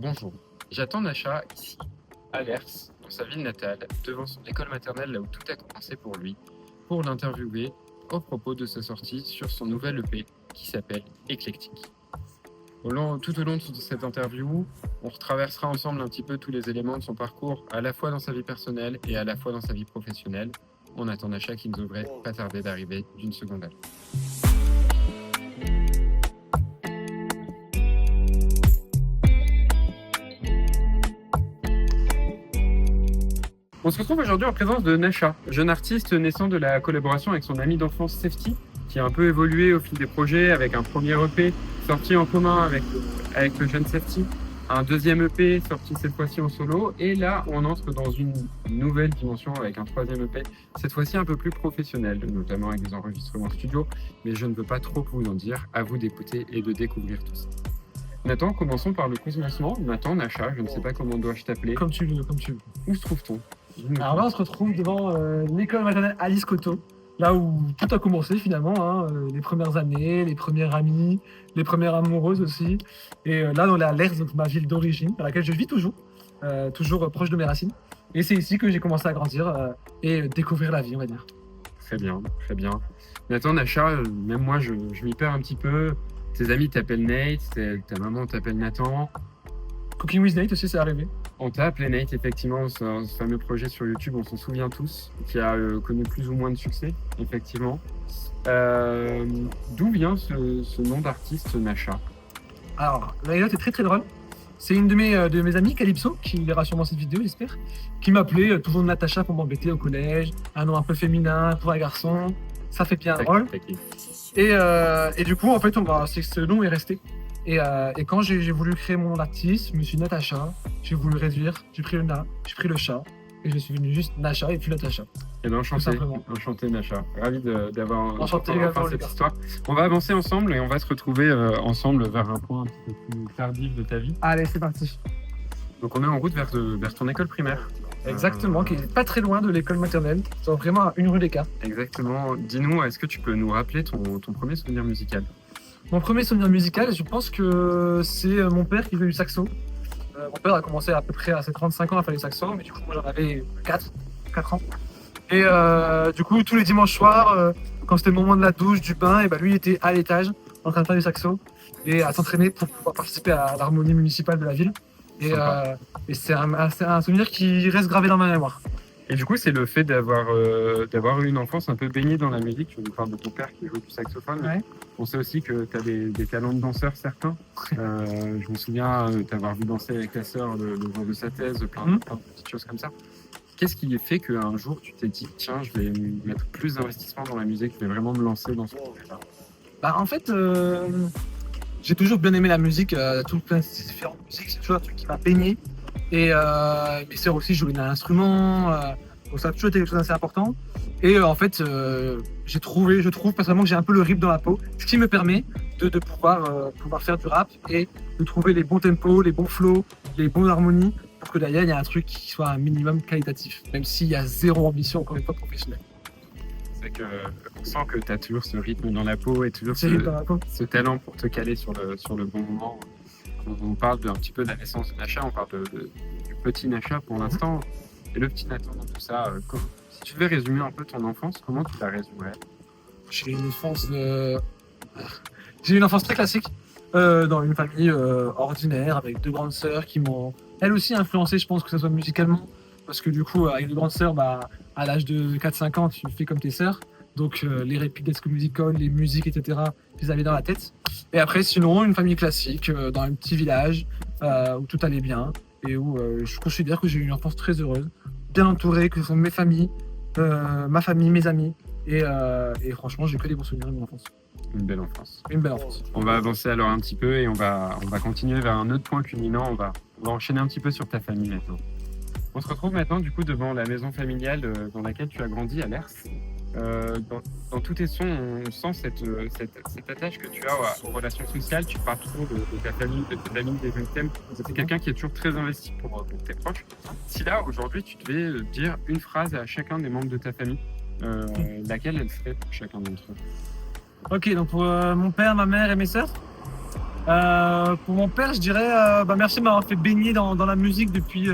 Bonjour, j'attends Nacha ici, à Lers, dans sa ville natale, devant son école maternelle là où tout a commencé pour lui, pour l'interviewer au propos de sa sortie sur son nouvel EP qui s'appelle Éclectique. Tout au long de cette interview, on retraversera ensemble un petit peu tous les éléments de son parcours, à la fois dans sa vie personnelle et à la fois dans sa vie professionnelle. On attend Nacha qui ne devrait pas tarder d'arriver d'une seconde à l'autre. On se retrouve aujourd'hui en présence de Nacha, jeune artiste naissant de la collaboration avec son ami d'enfance Safety, qui a un peu évolué au fil des projets avec un premier EP sorti en commun avec le jeune Safety, un deuxième EP sorti cette fois-ci en solo, et là on entre dans une nouvelle dimension avec un troisième EP, cette fois-ci un peu plus professionnel, notamment avec des enregistrements studio, mais je ne veux pas trop vous en dire, à vous d'écouter et de découvrir tout ça. Nathan, commençons par le commencement. Nathan, Nacha, je ne sais pas comment dois-je t'appeler. Comme tu veux, comme tu veux. Où se trouve-t-on ? Alors là, on se retrouve devant l'école maternelle Alice Coteau, là où tout a commencé finalement, les premières années, les premières amies, les premières amoureuses aussi. Et là, dans la Lers, donc ma ville d'origine, dans laquelle je vis toujours, proche de mes racines. Et c'est ici que j'ai commencé à grandir et découvrir la vie, on va dire. Très bien, très bien. Nathan, Nacha, même moi, je m'y perds un petit peu. Tes amis t'appellent Nate, ta maman t'appelle Nathan. Cooking with Nate aussi, c'est arrivé. On t'a appelé Nate, effectivement, ce fameux projet sur YouTube, on s'en souvient tous, qui a connu plus ou moins de succès, effectivement. D'où vient ce nom d'artiste, Nacha ? Alors, l'anecdote est très très drôle. C'est une de mes amies, Calypso, qui verra sûrement cette vidéo, j'espère, qui m'appelait toujours Natacha pour m'embêter au collège, un nom un peu féminin pour un garçon, ça fait bien drôle. Et du coup, en fait, c'est que ce nom est resté. Et quand j'ai voulu créer mon nom d'artiste, je me suis dit Natacha, j'ai voulu réduire, j'ai pris le na, j'ai pris le chat, et je suis venu juste Nacha et puis Natacha. Eh bien, enchanté Nacha. Ravi d'avoir enchanté cette histoire. On va avancer ensemble et on va se retrouver ensemble vers un point un petit peu plus tardif de ta vie. Allez, c'est parti. Donc on est en route vers ton école primaire. Exactement, qui est pas très loin de l'école maternelle, c'est vraiment à une rue d'écart. Exactement. Dis-nous, est-ce que tu peux nous rappeler ton premier souvenir musical ? Mon premier souvenir musical, je pense que c'est mon père qui faisait du saxo. Mon père a commencé à peu près à ses 35 ans à faire du saxo, mais du coup moi j'en avais 4 ans. Et du coup tous les dimanches soirs, quand c'était le moment de la douche, du bain, et lui il était à l'étage en train de faire du saxo et à s'entraîner pour pouvoir participer à l'harmonie municipale de la ville. Et c'est un souvenir qui reste gravé dans ma mémoire. Et du coup, c'est le fait d'avoir eu une enfance un peu baignée dans la musique. Tu nous parles de ton père qui joue du saxophone. Ouais. On sait aussi que tu as des talents de danseur, certains. Je me souviens t'avoir vu danser avec ta sœur le jour de sa thèse, plein de petites choses comme ça. Qu'est-ce qui fait qu'un jour, tu t'es dit, tiens, je vais mettre plus d'investissement dans la musique, je vais vraiment me lancer dans ce projet-là ? En fait, j'ai toujours bien aimé la musique, tout plein de différentes musiques, c'est toujours un truc qui m'a baigné. Et mes sœurs aussi jouaient d'un instrument, donc ça a toujours été quelque chose d'assez important. Et en fait, je trouve personnellement que j'ai un peu le rythme dans la peau, ce qui me permet de pouvoir faire du rap et de trouver les bons tempos, les bons flows, les bonnes harmonies, pour que derrière il y ait un truc qui soit un minimum qualitatif, même s'il y a zéro ambition, encore une fois, professionnelle. C'est qu'on sent que tu as toujours ce rythme dans la peau et toujours ce talent pour te caler sur le bon moment. On parle un petit peu de la naissance de Nacha, on parle du petit Nacha pour l'instant. Et le petit Nathan dans tout ça, si tu devais résumer un peu ton enfance, comment tu la résumerais ? J'ai une enfance très classique, dans une famille ordinaire, avec 2 grandes sœurs qui m'ont, elles aussi, influencé, je pense, que ce soit musicalement. Parce que du coup, avec 2 grandes sœurs, à l'âge de 4-5 ans, tu fais comme tes sœurs. Donc les répliques d'High School Musical, les musiques, etc., je les avais dans la tête. Et après, sinon, une famille classique, dans un petit village, où tout allait bien, et où je considère que j'ai eu une enfance très heureuse, bien entourée, que ce sont mes familles, ma famille, mes amis. Et franchement, j'ai que des bons souvenirs de mon enfance. Une belle enfance. Une belle enfance. On va avancer alors un petit peu et on va continuer vers un autre point culminant. On va enchaîner un petit peu sur ta famille maintenant. On se retrouve maintenant du coup devant la maison familiale dans laquelle tu as grandi à Lers. Dans tous tes sons, on sent cette attache que tu as aux relations sociales. Tu parles toujours de ta famille, de tes amis, des thèmes. C'est quelqu'un qui est toujours très investi pour tes proches. Si là, aujourd'hui, tu devais dire une phrase à chacun des membres de ta famille, laquelle elle serait pour chacun d'entre eux ? Ok, donc pour mon père, ma mère et mes sœurs ? Pour mon père, je dirais merci de m'avoir fait baigner dans la musique depuis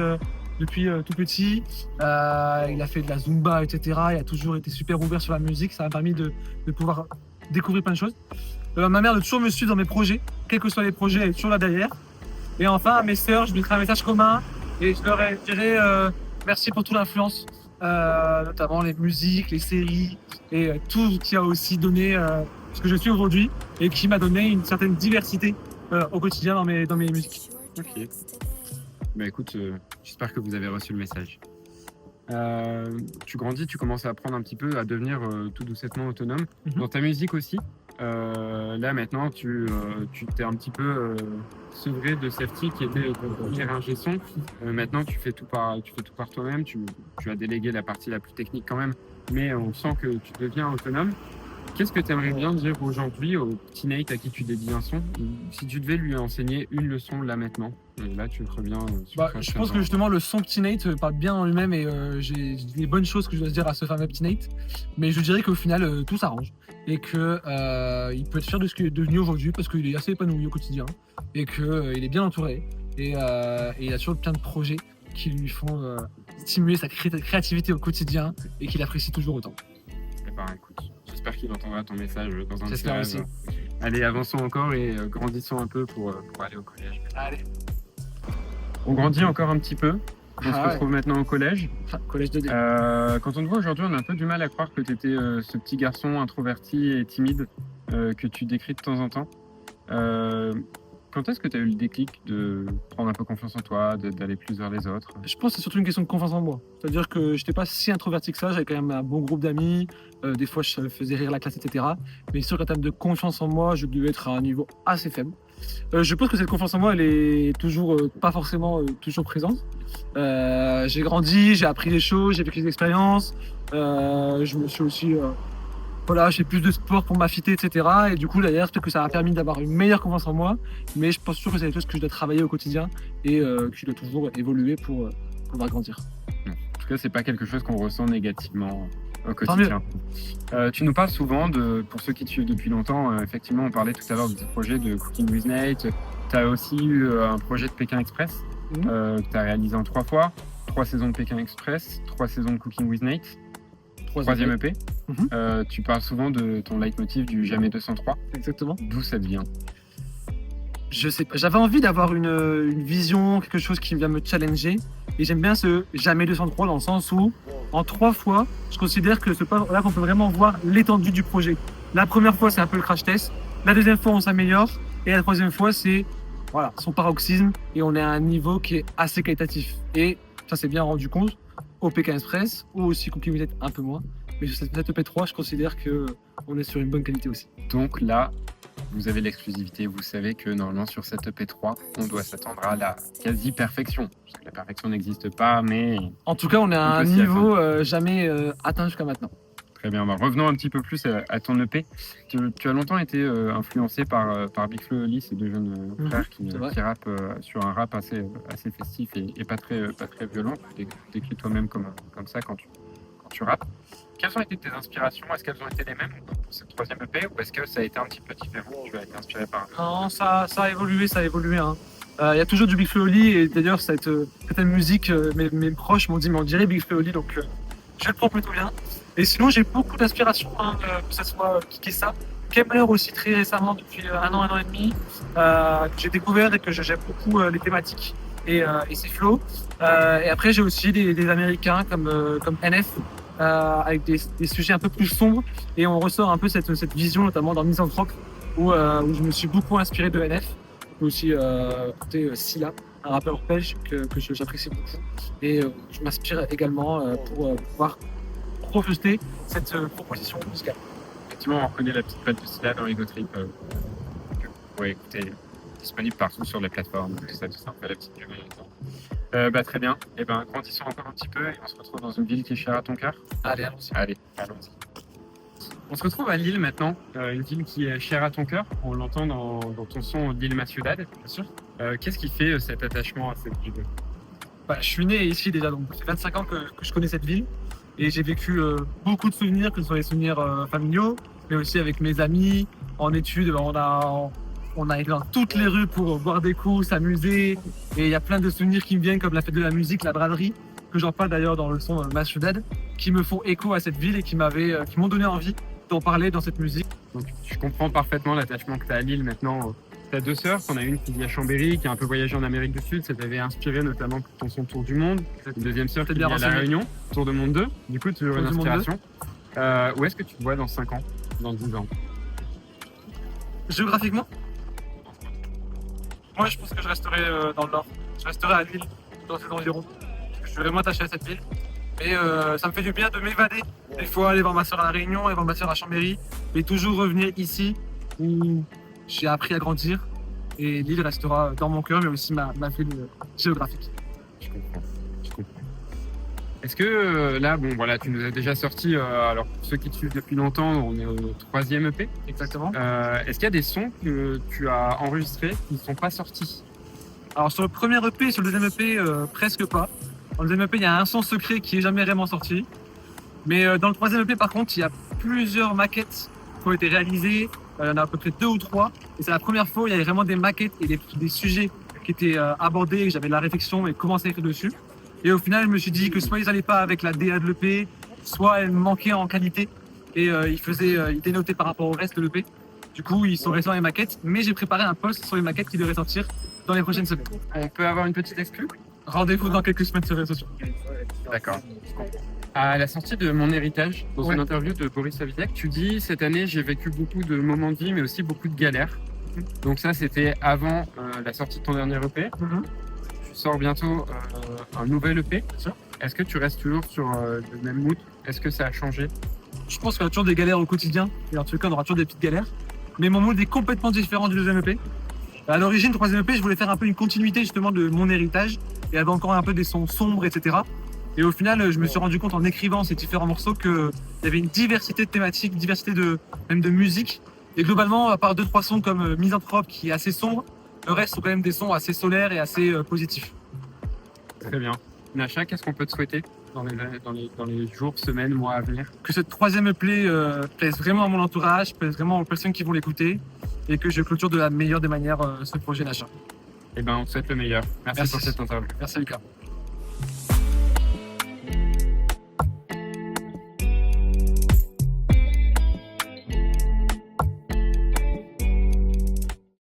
tout petit. Il a fait de la Zumba, etc. Il a toujours été super ouvert sur la musique. Ça m'a permis de pouvoir découvrir plein de choses. Ma mère de toujours me suivre dans mes projets, quels que soient les projets, elle est toujours là derrière. Et enfin, à mes sœurs, je mettrai un message commun et je leur dirai merci pour toute l'influence, notamment les musiques, les séries et tout ce qui a aussi donné ce que je suis aujourd'hui et qui m'a donné une certaine diversité au quotidien dans mes musiques. Ok. Bah écoute, j'espère que vous avez reçu le message. Tu grandis, tu commences à apprendre un petit peu à devenir tout doucement autonome. Dans ta musique aussi, là maintenant tu t'es un petit peu sevré de Safety qui était ton premier ingé son. Maintenant tu fais tout par toi-même, tu as délégué la partie la plus technique quand même, mais on sent que tu deviens autonome. Qu'est-ce que tu aimerais bien dire aujourd'hui au petit Nate à qui tu dédies un son? Si tu devais lui enseigner une leçon là maintenant, et là tu reviens sur Je pense que justement le son Petit Nate parle bien en lui-même et j'ai des bonnes choses que je dois se dire à ce fameux Petit Nate. Mais je dirais qu'au final tout s'arrange et que il peut être fier de ce qu'il est devenu aujourd'hui parce qu'il est assez épanoui au quotidien et que il est bien entouré et il a toujours plein de projets qui lui font stimuler sa créativité au quotidien et qu'il apprécie toujours autant. Eh ben, écoute, j'espère qu'il entendra ton message dans un J'espère message. aussi. Allez, avançons encore et grandissons un peu pour aller au collège. Allez. On grandit encore un petit peu. On se Ah ouais. retrouve maintenant au collège. Collège 2D. Quand on te voit aujourd'hui, on a un peu du mal à croire que tu étais ce petit garçon introverti et timide que tu décris de temps en temps. Quand est-ce que tu as eu le déclic de prendre un peu confiance en toi, d'aller plus vers les autres? Je pense que c'est surtout une question de confiance en moi. C'est-à-dire que je n'étais pas si introverti que ça, j'avais quand même un bon groupe d'amis, des fois je faisais rire la classe, etc. Mais c'est sûr qu'en termes de confiance en moi, je devais être à un niveau assez faible. Je pense que cette confiance en moi, elle est toujours pas forcément toujours présente. J'ai grandi, j'ai appris des choses, j'ai vécu des expériences, je me suis aussi... Voilà, j'ai plus de sport pour m'affiter, etc. Et du coup, d'ailleurs, peut-être que ça a permis d'avoir une meilleure confiance en moi. Mais je pense toujours que c'est des choses que je dois travailler au quotidien et que je dois toujours évoluer pour pouvoir grandir. En tout cas, c'est pas quelque chose qu'on ressent négativement au quotidien. Tu nous parles souvent pour ceux qui te suivent depuis longtemps, effectivement, on parlait tout à l'heure de tes projets de Cooking with Nate. Tu as aussi eu un projet de Pékin Express que tu as réalisé en 3 fois, 3 saisons de Pékin Express, 3 saisons de Cooking with Nate. 3e EP. Tu parles souvent de ton leitmotiv du Jamais 203. Exactement. D'où ça vient? Je sais pas. J'avais envie d'avoir une vision, quelque chose qui vient me challenger. Et j'aime bien ce Jamais 203 dans le sens où, en 3 fois, je considère que là qu'on peut vraiment voir l'étendue du projet. La première fois, c'est un peu le crash test. La deuxième fois, on s'améliore. Et la troisième fois, c'est son paroxysme. Et on est à un niveau qui est assez qualitatif. Et ça s'est bien rendu compte au Pékin Express, ou aussi Cooking with Nate un peu moins. Mais sur cette EP3, je considère qu'on est sur une bonne qualité aussi. Donc là, vous avez l'exclusivité. Vous savez que normalement, sur cette EP3, on doit s'attendre à la quasi-perfection. Parce que la perfection n'existe pas, mais... En tout cas, on est à un niveau jamais atteint jusqu'à maintenant. Très bien. Revenons un petit peu plus à ton EP. Tu as longtemps été influencé par Big Flo et Oli, ces 2 jeunes frères qui rappent sur un rap assez festif et pas très violent. Tu décris toi-même comme ça quand tu rappes. Quelles ont été tes inspirations? Est-ce qu'elles ont été les mêmes pour cette 3e EP ou est-ce que ça a été un petit peu différent? Tu as été inspiré par... Non, ça a évolué, hein. Il y a toujours du Big Flo et Oli et d'ailleurs cette musique, mes proches m'ont dit mais on dirait Big Flo et Oli, donc je le prends plutôt bien. Et sinon j'ai beaucoup d'inspiration, que ce soit Kikessa, Kemmler aussi très récemment depuis 1 an et demi, que j'ai découvert et que j'aime beaucoup les thématiques et ses flows. Et après j'ai aussi des Américains comme NF. Avec des sujets un peu plus sombres et on ressort un peu cette vision notamment dans Misanthrope où je me suis beaucoup inspiré de NF. On peut aussi écouter Silla, un rappeur belge que j'apprécie beaucoup et je m'inspire également pour pouvoir projeter cette proposition musicale. Effectivement, on reconnaît la petite patte de Silla dans Ego Trip que vous pouvez écouter, disponible partout sur les plateformes, tout ça, on fait la petite pub en même temps. Très bien. Grandissons encore un petit peu et on se retrouve dans une ville qui est chère à ton cœur. Allez, allons-y. Allez, allons-y. On se retrouve à Lille maintenant, une ville qui est chère à ton cœur. On l'entend dans ton son Lille Ma Ciudad, bien sûr. Qu'est-ce qui fait cet attachement à cette ville? Je suis né ici déjà, donc ça fait 25 ans que je connais cette ville et j'ai vécu beaucoup de souvenirs, que ce soit les souvenirs familiaux, mais aussi avec mes amis, en études. On On a été dans toutes les rues pour boire des coups, s'amuser. Et il y a plein de souvenirs qui me viennent, comme la fête de la musique, la braderie, que j'en parle d'ailleurs dans le son Match Dead, qui me font écho à cette ville et qui m'ont donné envie d'en parler dans cette musique. Donc, je comprends parfaitement l'attachement que tu as à Lille maintenant. Tu as deux sœurs, t'en as une qui vit à Chambéry, qui a un peu voyagé en Amérique du Sud, ça t'avait inspiré notamment pour ton son Tour du Monde. Une deuxième sœur qui vit à La Réunion, Tour de Monde 2, du coup toujours une Tour du Monde inspiration. Où est-ce que tu te vois dans 5 ans, dans 10 ans? Géographiquement, moi je pense que je resterai dans le nord. Je resterai à Lille, dans ces environs. Parce que je suis vraiment attaché à cette ville. Et ça me fait du bien de m'évader. Des fois aller voir ma soeur à La Réunion, aller voir ma soeur à Chambéry, mais toujours revenir ici où j'ai appris à grandir. Et Lille restera dans mon cœur, mais aussi ma ville géographique. Je comprends. Est-ce que là, bon voilà, tu nous as déjà sorti, alors pour ceux qui te suivent depuis longtemps, on est au 3e EP. Exactement. Est-ce qu'il y a des sons que tu as enregistrés qui ne sont pas sortis? Alors sur le premier EP et sur le deuxième EP, presque pas. Dans le deuxième EP, il y a un son secret qui est jamais vraiment sorti. Mais dans le troisième EP, par contre, il y a plusieurs maquettes qui ont été réalisées. Il y en a à peu près 2 ou 3. Et c'est la première fois où il y avait vraiment des maquettes et des sujets qui étaient abordés, et que j'avais de la réflexion et commencé à écrire dessus. Et au final, je me suis dit que soit ils n'allaient pas avec la DA de l'EP, soit elle manquait en qualité. Et ils dénotaient par rapport au reste de l'EP. Du coup, ils sont restés dans les maquettes. Mais j'ai préparé un post sur les maquettes qui devrait sortir dans les prochaines semaines. On peut avoir une petite exclue? Rendez-vous dans quelques semaines sur les réseaux sociaux. D'accord. À la sortie de Mon Héritage, dans une interview de Boris Savitek, tu dis « Cette année, j'ai vécu beaucoup de moments de vie, mais aussi beaucoup de galères. » Donc ça, c'était avant la sortie de ton dernier EP. Tu sors bientôt un nouvel EP. Est-ce que tu restes toujours sur le même mood? Est-ce que ça a changé? Je pense qu'il y a toujours des galères au quotidien. Et en tout cas, on aura toujours des petites galères. Mais mon mood est complètement différent du deuxième EP. À l'origine, le troisième EP, je voulais faire un peu une continuité justement de Mon Héritage. Et avait encore un peu des sons sombres, etc. Et au final, je me suis rendu compte en écrivant ces différents morceaux qu'il y avait une diversité de thématiques, diversité même de musique. Et globalement, à part 2-3 sons comme Misanthrope qui est assez sombre, le reste sont quand même des sons assez solaires et assez positifs. Très bien. Nacha, qu'est-ce qu'on peut te souhaiter dans les jours, semaines, mois à venir? Que cette troisième EP plaise vraiment à mon entourage, plaise vraiment aux personnes qui vont l'écouter et que je clôture de la meilleure des manières ce projet Nacha. Eh ben, on te souhaite le meilleur. Merci pour cette interview. Merci Lucas.